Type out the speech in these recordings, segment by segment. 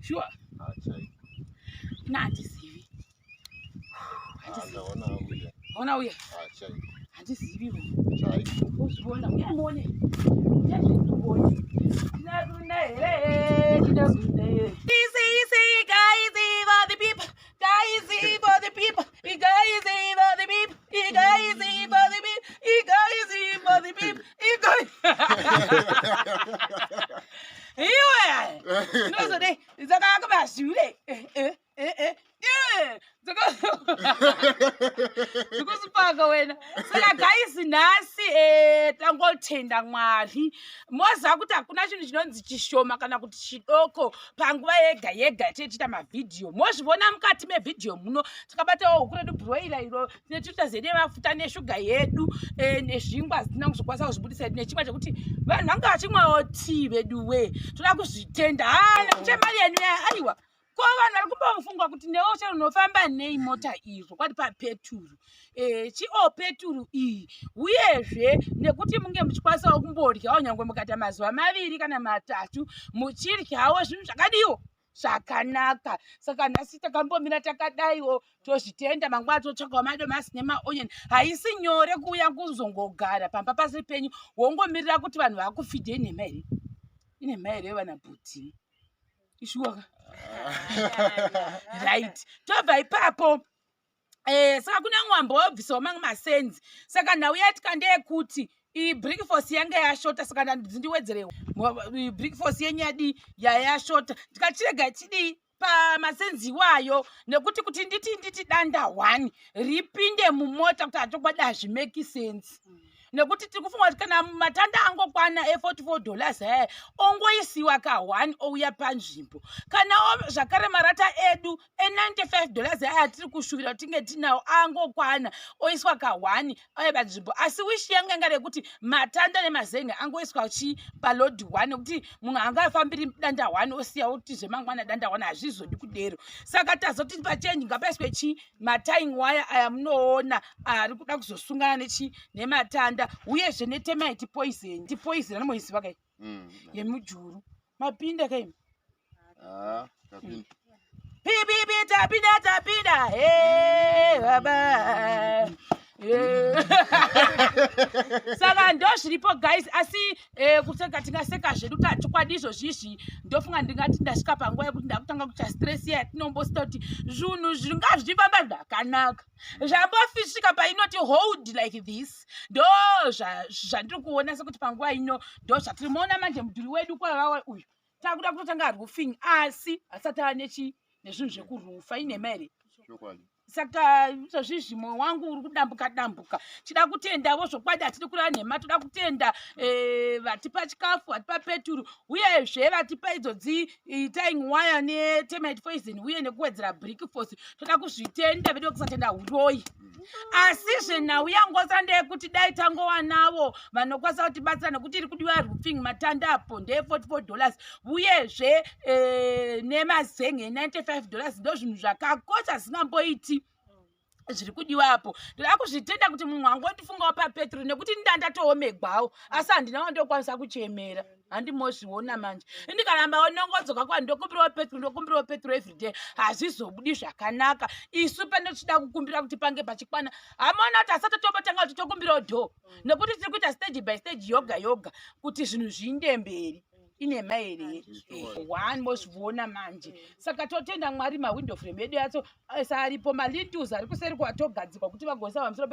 Sure. Nanti sivi. Ona uya. Nanti sivi. Chai. Usibona uyabona. Uyabona. Easy guys, for the people. Guys, for the people. Guys, for the people. Guys, for the people. Guys, for the people. No, so they, it's a bag of a shoe. Because Pagawen, so that guys nasi tango tenda ngwali moza kuti akuna chinhu chinonzi chishoma kana kuti chidoko panguva yega tichita mavideo mozvibona mukati mevideo muno takabatawo kuredu broiler iro tinetuita zede mafuta neshuga yedu nezvingwa zina kuzokwanisa kuzvibudisa nechimwe chekuti vanhu vanga vachimwawo tii veduwe toda kuzvitenda nekuti mari yenu aiwa ko vanhu vari kumbofunga kuti newo chero unofamba neimota izvo kwati papeturu peturu iyi uyezve nekuti munge muchikwanisawo kumboryawo nyangwe mukata mazuva 2 kana 3 muchiryawo zvinhu zvakadiwo zvakanaka saka nhasi takambomira takadaiwo tozvitenda mangwana totsvakawo madomasi nemaonyeni haisi nyore kuuya kuzongogara pamba pasi penyu wongomirira kuti vanhu vakufidhei nemari ine mari yevana bhuti ishuwaka right tobva ipapo saka kuna mwambo wobvisawo mamwe masenzi saka nhau yati kandeyekuti ibreakforce yange yashota saka ndandiwedzerewo ibreakforce yenyadi yayashota tikachirega chidi pamasenzi iwayo nekuti kuti nditi danda 1 ripinde mumota kuti hatokwada zvimeki sense nekuti tiri kufunga kuti kana matanda angokwana $44 ongoisiwa ka1 ouya panzvimbo kana zvakare marata edu $95 atiri kushuvira kuti tinge tinawo angokwana oiswa ka1 auya panzvimbo asi wishi yangu yanga rekuti matanda nemazenge angoiswa chi palodi 1 nekuti munhu angafambiri danda 1 osiyawo kuti zvemangwana danda 1 hazvizodi kudero saka tazoti pachenji ngapaiswe chi matying wire aya munoona ari kuda kuzosungana nechi nematanda uyezve neTermite poison anomoisiva kai yemujuru mapinda kai tapinda baba saka ndo zviripo guys asi kutanga tingaseka zvedu tachokwadi izvozvizvi ndofunga ndingati ndasvika panguva yekuti ndakutanga kuita stress yatinombosita kuti zvinhu zvinga zvichifamba zvakanaka zvambosvika painoti hold like this ndo zvandiri kuona sekuti panguva ino ndo zvatiri moona manje mudhuri wedu kwavawa uyu takuda kutotanga rufing asi hasati anechi nezvinhu zvekurufa ine mari saka izvozvizvi mwoyo wangu uri kudambuka tida kutendawo zvokwadi hatidi kurara nhema toda kutenda vatipa chikafu vatipa peturu uyezve vatipa idzodzi tying wire neTermite poison uye nekuwedzera breakforce toda kuzvitenda vedu kusatenda uroi asi zvenhau yangosa ndeyekuti dai tangowanawo vanokwanisa kutibatsira nekuti iri kudiwa roofing matanda apo ndeye$44 uyezve nemazenge $95 ndo zvinhu zvakakosha zvisingamboiti zviri kudiwapo ndoda kuzvitenda kuti munhu wangu ndifungawo papetro nekuti ndandatoomegwawo asi handinawo ndokwanisa kuchemera handimozviona manje. Ndikaramba onongodzoka ndokumbirawo petro everyday hazvizobudi zvakanaka. Isu panochida kukumbira kuti pange pachikwana hamona kuti asati tombotanga kuti tokumbirawo dho nekuti tiri kuita stage by stage yoga kuti zvinhu zviinde mberi. Ine maere one mozviona manje. Saka totenda Mwari mawindo frame yedu yacho saripo malintuzi ari kuseri kwatogadzikwa kuti vagoisa pamusoro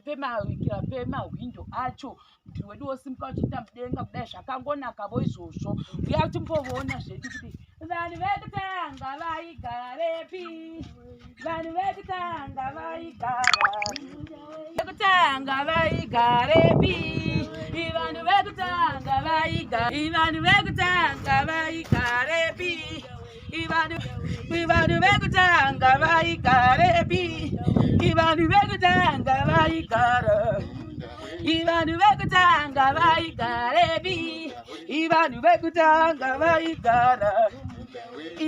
pemawindo acho. Mudhuri wedu wosimuka uchiita mudenga kudai zvakangonakawo izvozvo. Uya timboona zvedu kuti vanhu vekutanga vaigarepi, vanhu vekutanga vaigarepi, vanhu vekutanga vaigarepi, vanhu vekutanga vaigarepi, vanhu vekutanga vaigarepi, vanhu vekutanga vaigara, vanhu vekutanga vaigarepi, vanhu vekutanga vaigara,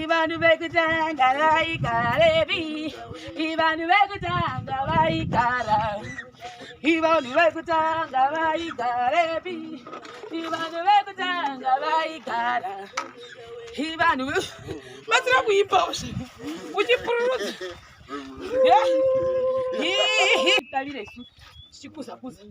vanhu vekutanga vaigarepi, vanhu vekutanga vaigara, vanhu vekutanga vaigarepi, vanhu vekutanga vaigara, vanhu vatsira kuimba uchipururudza tarire isu tichikuzakuza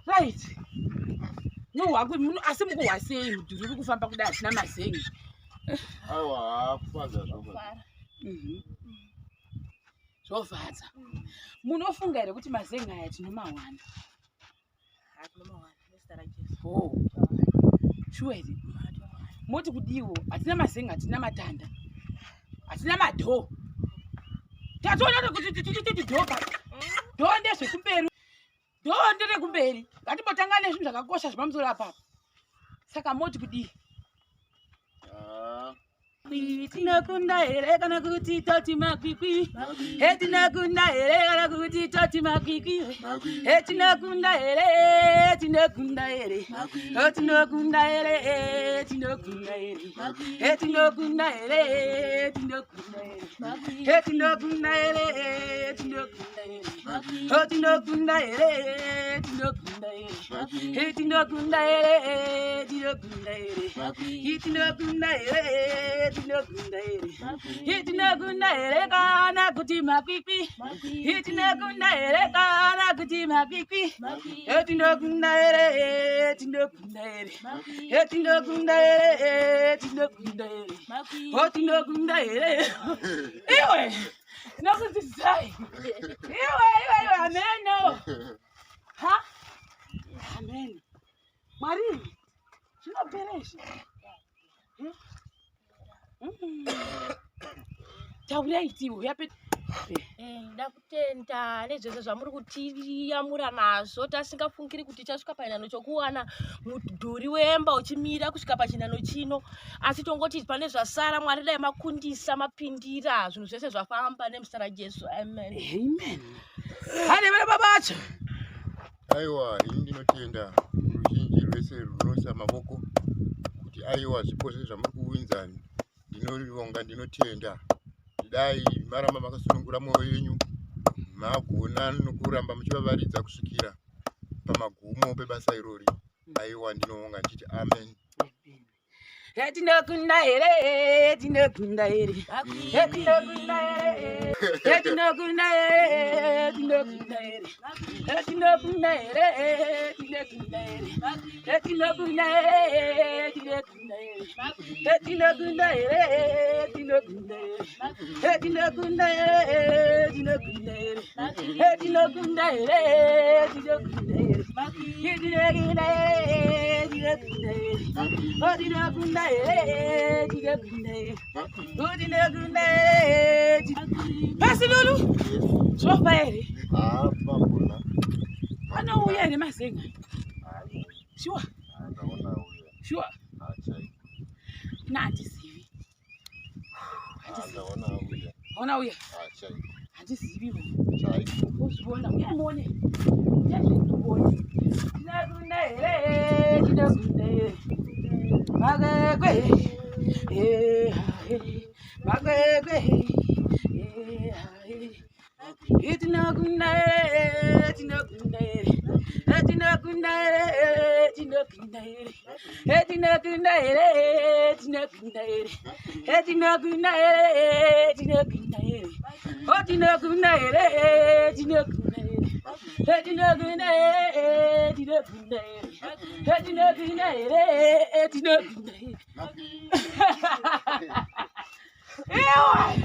right. No, asi mukuwasei mudhuri uri kufamba kudai asina mazengi. Aiwa, kufaza zvovhadza. Munofunga here kuti mazengi aya tinomawana? Oh, sure here. Moti kudiwo hatina mazengi, hatina matanda, hatina madho. Tatoona kuti tichiti dhoka. Dho ndezvekumberi. Dho nderekumberi. Ngatimbotangane zvinhu zvakakosha zvepamusoro apapo. Saka moti kudii? Tinakunda here kana kuti toti makwikwi. Tinakunda here kana kuti toti makwikwi. Tinakunda here, tinakunda here. Tinakunda here, tinakunda here. Tinakunda here, tinakunda here. Tinakunda here, tinakunda here. Tinakunda here, tinakunda here. Tinakunda here, tinakunda here. Tinakunda here. Itinakunda here kana kuti makwikwi. Itinakunda here kana kuti makwikwi. Itinakunda here, tinakunda here. Itinakunda here, tinakunda here. Itinakunda here. Iwe nakuti sai. Iwe ameno. Ha? Amen. Mwari zvinoperesha. Tauraitiwo yapeta. Ndakutenda nezvese zvamuri kutiyamura nazvo tasingafungiri kuti tasvika painano chokuwana mudhuri wemba uchimira kusvika pachinano chino, asi tongoti pane zvasara Mwari dai makundisa mapindira zvinhu zvese zvafamba nemuzita raJesu. Amen. Amen. Hale baba bacho. Aiwa, ini ndinotenda ruzhinji rwese runoisa mavoko kuti aiwa zvipo zvese zvamuri kuwinzani ndinolonga, ndinotenda dai maramba makasunungura mwoyo yenyu magona nokuramba muchivavaridza kusvikira pamagumo pebasa irori. Aiwa, ndinonga ndichiti amen. Tinakunda here, tinakunda here. Tinakunda here, tinakunda here, tinakunda here. Tinakunda here, tinakunda here. Tinakunda here, tinakunda here. Tinakunda here, tinakunda here. Tinakunda here, tinakunda here. Tinakunda here, tinakunda here. Basi Lulu, sofaele. Ah, bambula. Ana uya ni masenga. Sure. Naona huyo. Sure. Acha. Nati sivi. Naona huyo. Ona uya. Acha. Hadi sivi. Chai. Usibona uyabone. Uyabone. Dinagunde. Magagwe. Magagwe. Itinagunde. Ewa!